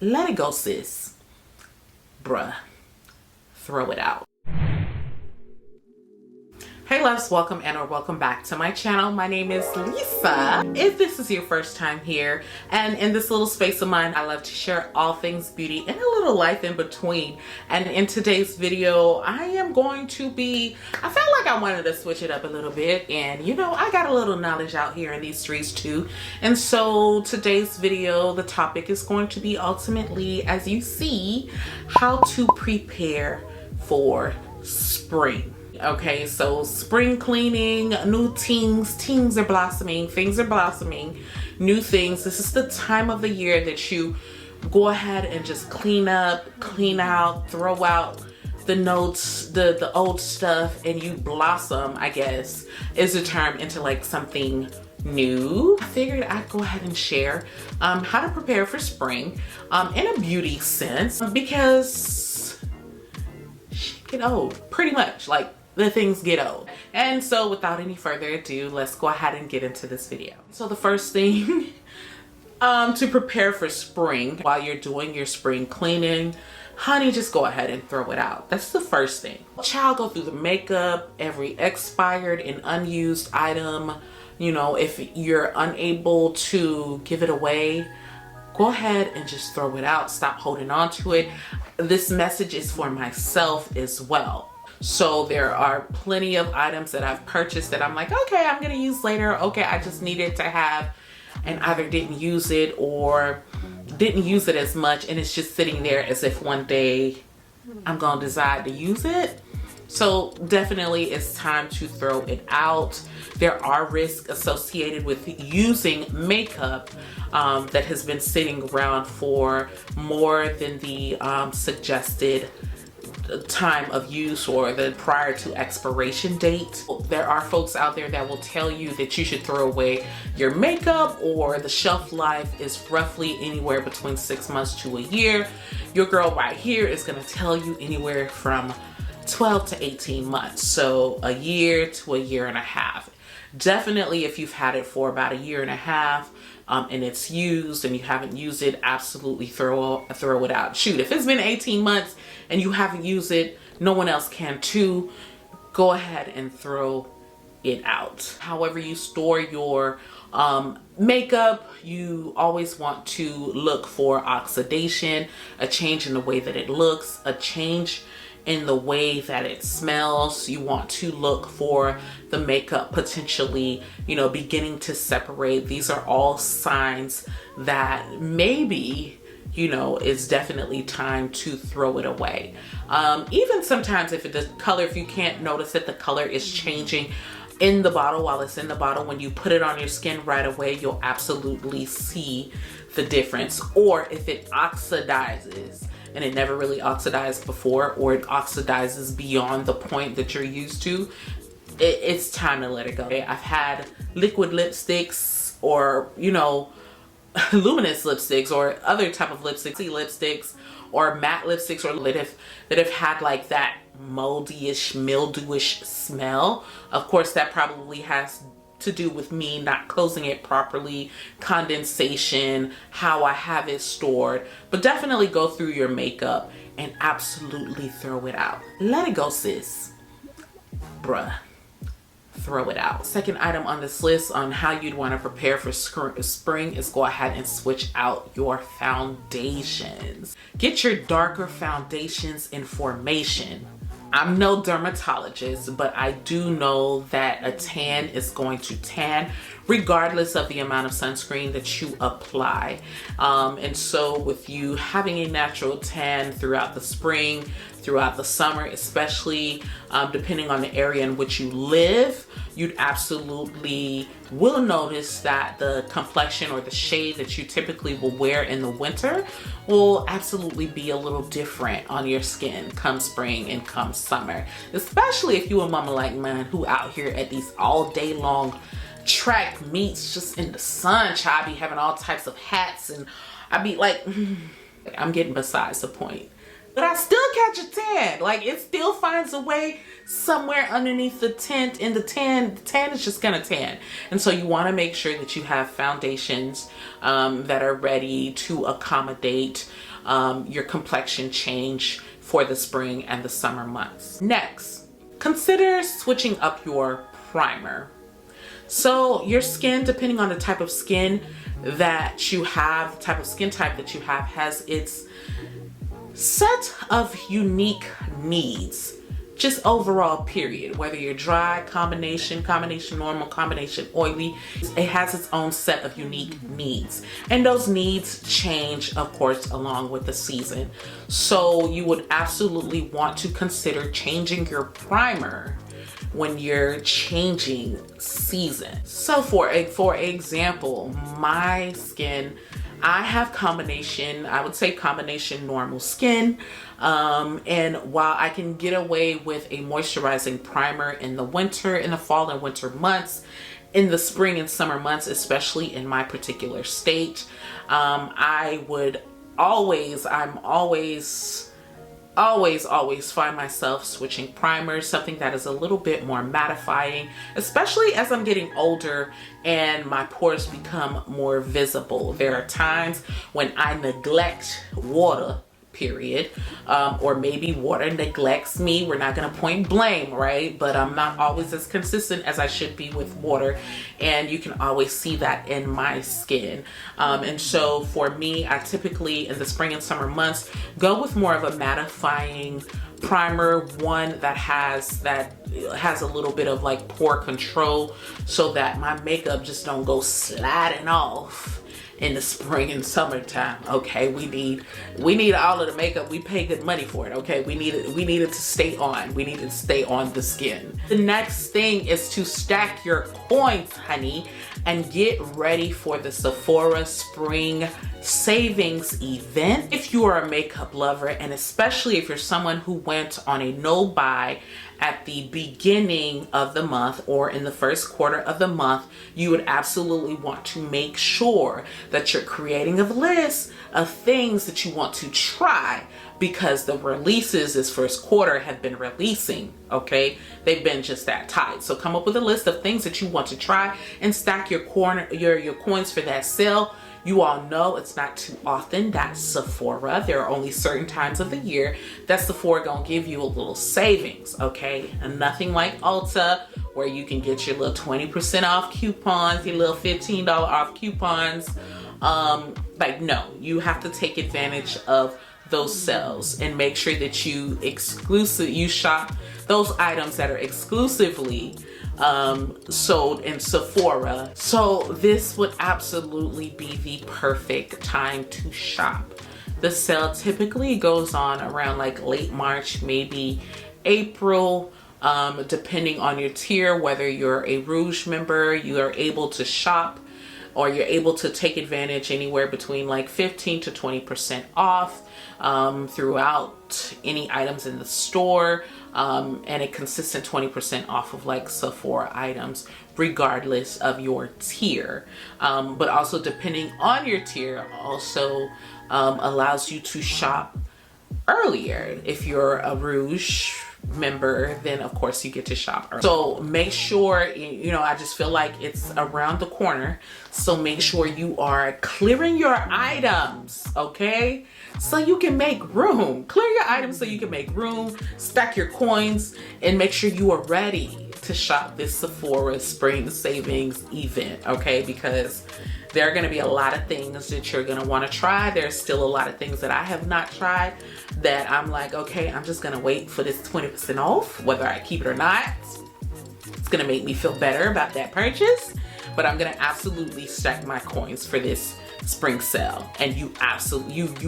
Let it go, sis. Bruh. Throw it out. Hey loves, welcome and or welcome back to my channel. My name is Lisa. If this is your first time here, and in this little space of mine, I love to share all things beauty and a little life in between. And in today's video, I am going to be, I felt like I wanted to switch it up a little bit. And you know, I got a little knowledge out here in these streets too. And so today's video, the topic is going to be ultimately, as you see, how to prepare for spring. Okay, so spring cleaning, new teams are blossoming, things are blossoming, new things. This is the time of the year that you go ahead and just clean up, clean out, throw out the notes, the old stuff, and you blossom, I guess, is the term, into like something new. I figured I'd go ahead and share how to prepare for spring in a beauty sense, because shit get old, pretty much. Like, the things get old. And so without any further ado, let's go ahead and get into this video. So the first thing to prepare for spring, while you're doing your spring cleaning, honey, just go ahead and throw it out. That's the first thing. Child, go through the makeup, every expired and unused item. You know, if you're unable to give it away, go ahead and just throw it out. Stop holding on to it. This message is for myself as well. So there are plenty of items that I've purchased that I'm like, okay, I'm gonna use later. Okay, I just needed to have, and either didn't use it or didn't use it as much, and it's just sitting there as if one day I'm gonna decide to use it. So definitely it's time to throw it out. There are risks associated with using makeup that has been sitting around for more than the suggested time of use or the prior to expiration date. There are folks out there that will tell you that you should throw away your makeup, or the shelf life is roughly anywhere between 6 months to a year. Your girl right here is going to tell you anywhere from 12 to 18 months. So a year to a year and a half. Definitely if you've had it for about a year and a half, and it's used and you haven't used it, absolutely throw it out. Shoot, if it's been 18 months and you haven't used it, no one else can too. Go ahead and throw it out. However you store your makeup, you always want to look for oxidation, a change in the way that it looks, a change in the way that it smells. You want to look for the makeup potentially, you know, beginning to separate. These are all signs that maybe, you know, it's definitely time to throw it away. Even sometimes if the color, if you can't notice that the color is changing in the bottle while it's in the bottle, when you put it on your skin right away, you'll absolutely see the difference. Or if it oxidizes and it never really oxidized before, or it oxidizes beyond the point that you're used to, it's time to let it go. I've had liquid lipsticks, or, you know, luminous lipsticks, or other type of lipsticks, or matte lipsticks, or that have had like that moldyish, mildewish smell. Of course, that probably has to do with me not closing it properly, condensation, how I have it stored. But definitely go through your makeup and absolutely throw it out. Let it go, sis. Bruh. Throw it out. Second item on this list on how you'd want to prepare for spring is go ahead and switch out your foundations. Get your darker foundations in formation. I'm no dermatologist, but I do know that a tan is going to tan regardless of the amount of sunscreen that you apply. And so with you having a natural tan throughout the spring, throughout the summer, especially depending on the area in which you live, you'd absolutely will notice that the complexion or the shade that you typically will wear in the winter will absolutely be a little different on your skin come spring and come summer. Especially if you a mama like mine who out here at these all day long track meets just in the sun. Child, I be having all types of hats and I be like, I'm getting besides the point. but I still catch a tan. Like, it still finds a way somewhere underneath the tint. In the tan is just gonna tan. And so you want to make sure that you have foundations that are ready to accommodate your complexion change for the spring and the summer months. Next, consider switching up your primer. So your skin, depending on the type of skin that you have, the type of skin type that you have, has its set of unique needs, just overall period. Whether you're dry, combination normal, combination oily, it has its own set of unique needs. And those needs change, of course, along with the season. So you would absolutely want to consider changing your primer when you're changing season. So for example, my skin, I have combination, I would say combination normal skin. And while I can get away with a moisturizing primer in the winter, in the fall and winter months, in the spring and summer months, especially in my particular state, I would always find myself switching primers, something that is a little bit more mattifying, especially as I'm getting older and my pores become more visible. There are times when I neglect water, period, or maybe water neglects me. We're not gonna point blame, right? But I'm not always as consistent as I should be with water, and you can always see that in my skin. And so for me, I typically in the spring and summer months go with more of a mattifying primer, one that has a little bit of like pore control, so that my makeup just don't go sliding off in the spring and summertime. Okay, we need all of the makeup. We pay good money for it. Okay, we need it to stay on. We need it to stay on the skin. The next thing is to stack your coins, honey, and get ready for the Sephora Spring Savings event. If you are a makeup lover, and especially if you're someone who went on a no buy at the beginning of the month or in the first quarter of the month, you would absolutely want to make sure that you're creating a list of things that you want to try, because the releases this first quarter have been releasing, okay? They've been just that tight. So come up with a list of things that you want to try and stack your coins for that sale. You all know it's not too often that Sephora, there are only certain times of the year that Sephora gonna give you a little savings, okay? And nothing like Ulta, where you can get your little 20% off coupons, your little $15 off coupons. Like, no, you have to take advantage of those sales and make sure that you shop those items that are exclusively sold in Sephora. So this would absolutely be the perfect time to shop. The sale typically goes on around like late March, maybe April, depending on your tier. Whether you're a Rouge member, you are able to shop, or you're able to take advantage anywhere between like 15 to 20% off throughout any items in the store, and a consistent 20% off of like Sephora items, regardless of your tier. But also depending on your tier also allows you to shop earlier. If you're a Rouge member, then of course you get to shop early. So make sure, you know, I just feel like it's around the corner. So make sure you are clearing your items, okay? So you can make room. Clear your items so you can make room, stack your coins, and make sure you are ready to shop this Sephora Spring Savings event, okay? Because there are gonna be a lot of things that you're gonna wanna try. There's still a lot of things that I have not tried that I'm like, okay, I'm just gonna wait for this 20% off, whether I keep it or not. It's gonna make me feel better about that purchase, but I'm gonna absolutely stack my coins for this spring sale, and you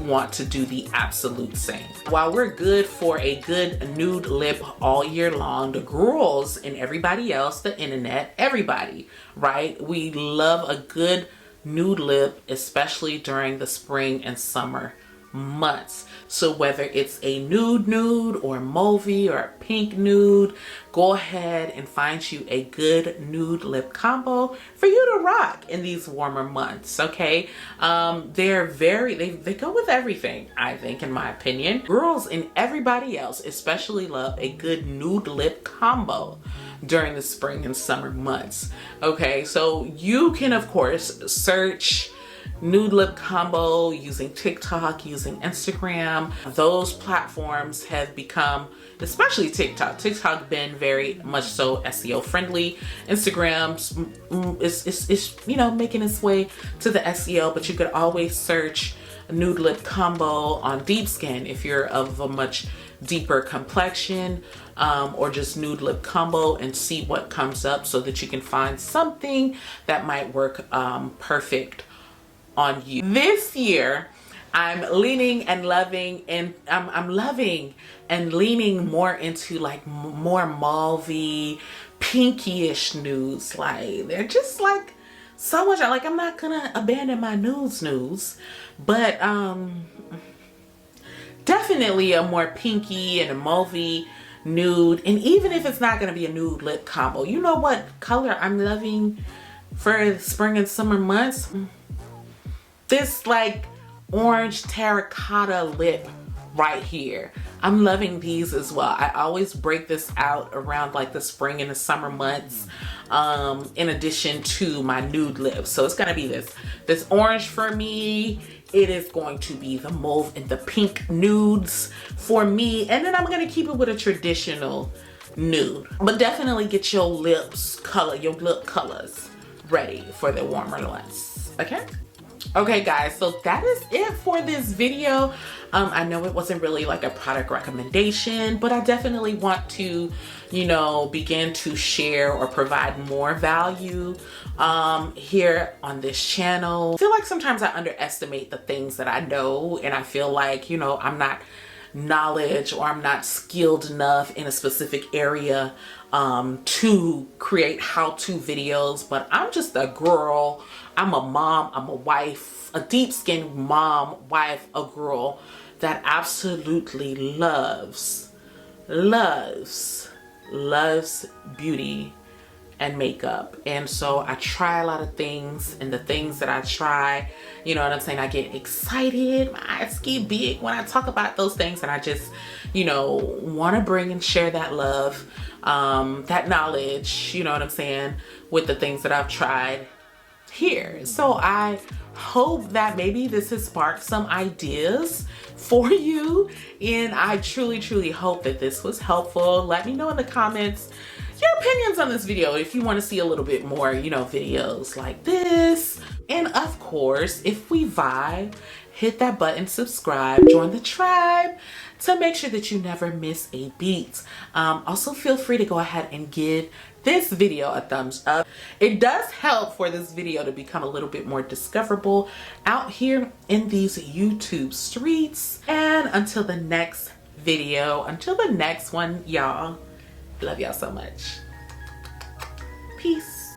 want to do the absolute same. While we're good for a good nude lip all year long, the girls and everybody else, the internet, everybody, right? We love a good nude lip, especially during the spring and summer months. So whether it's a nude or mauvey or a pink nude, go ahead and find you a good nude lip combo for you to rock in these warmer months. Okay, they're they go with everything, I think, in my opinion. Girls and everybody else especially love a good nude lip combo during the spring and summer months. Okay, so you can of course search nude lip combo using TikTok, using Instagram. Those platforms have become, especially TikTok been very much so SEO friendly. Instagram is you know, making its way to the SEO, but you could always search nude lip combo on deep skin if you're of a much deeper complexion, or just nude lip combo, and see what comes up so that you can find something that might work perfect on you. This year, I'm leaning and loving, and I'm loving and leaning more into like more mauvey, pinky-ish nudes. Like, they're just like so much, like, I'm not gonna abandon my nudes, but definitely a more pinky and a mauvey nude. And even if it's not gonna be a nude lip combo, you know what color I'm loving for the spring and summer months? This like orange terracotta lip right here. I'm loving these as well. I always break this out around like the spring and the summer months, in addition to my nude lips. So it's gonna be this orange for me. It is going to be the mauve and the pink nudes for me. And then I'm gonna keep it with a traditional nude. But definitely get your lips color, your lip colors ready for the warmer months, okay? Okay guys, so that is it for this video. I know it wasn't really like a product recommendation, but I definitely want to, you know, begin to share or provide more value here on this channel. I feel like sometimes I underestimate the things that I know, and I feel like, you know, I'm not knowledge or I'm not skilled enough in a specific area to create how-to videos, but I'm just a girl. I'm a mom, I'm a wife, a deep-skinned mom, wife, a girl that absolutely loves beauty and makeup. And so I try a lot of things, and the things that I try, you know what I'm saying, I get excited, my eyes get big when I talk about those things, and I just, you know, want to bring and share that love, that knowledge, you know what I'm saying, with the things that I've tried here. So I hope that maybe this has sparked some ideas for you, and I truly hope that this was helpful. Let me know in the comments your opinions on this video if you want to see a little bit more, you know, videos like this. And of course, if we vibe, hit that button, subscribe, join the tribe to make sure that you never miss a beat. Also feel free to go ahead and give this video a thumbs up. It does help for this video to become a little bit more discoverable out here in these YouTube streets. And until the next video, until the next one, y'all, love y'all so much. Peace.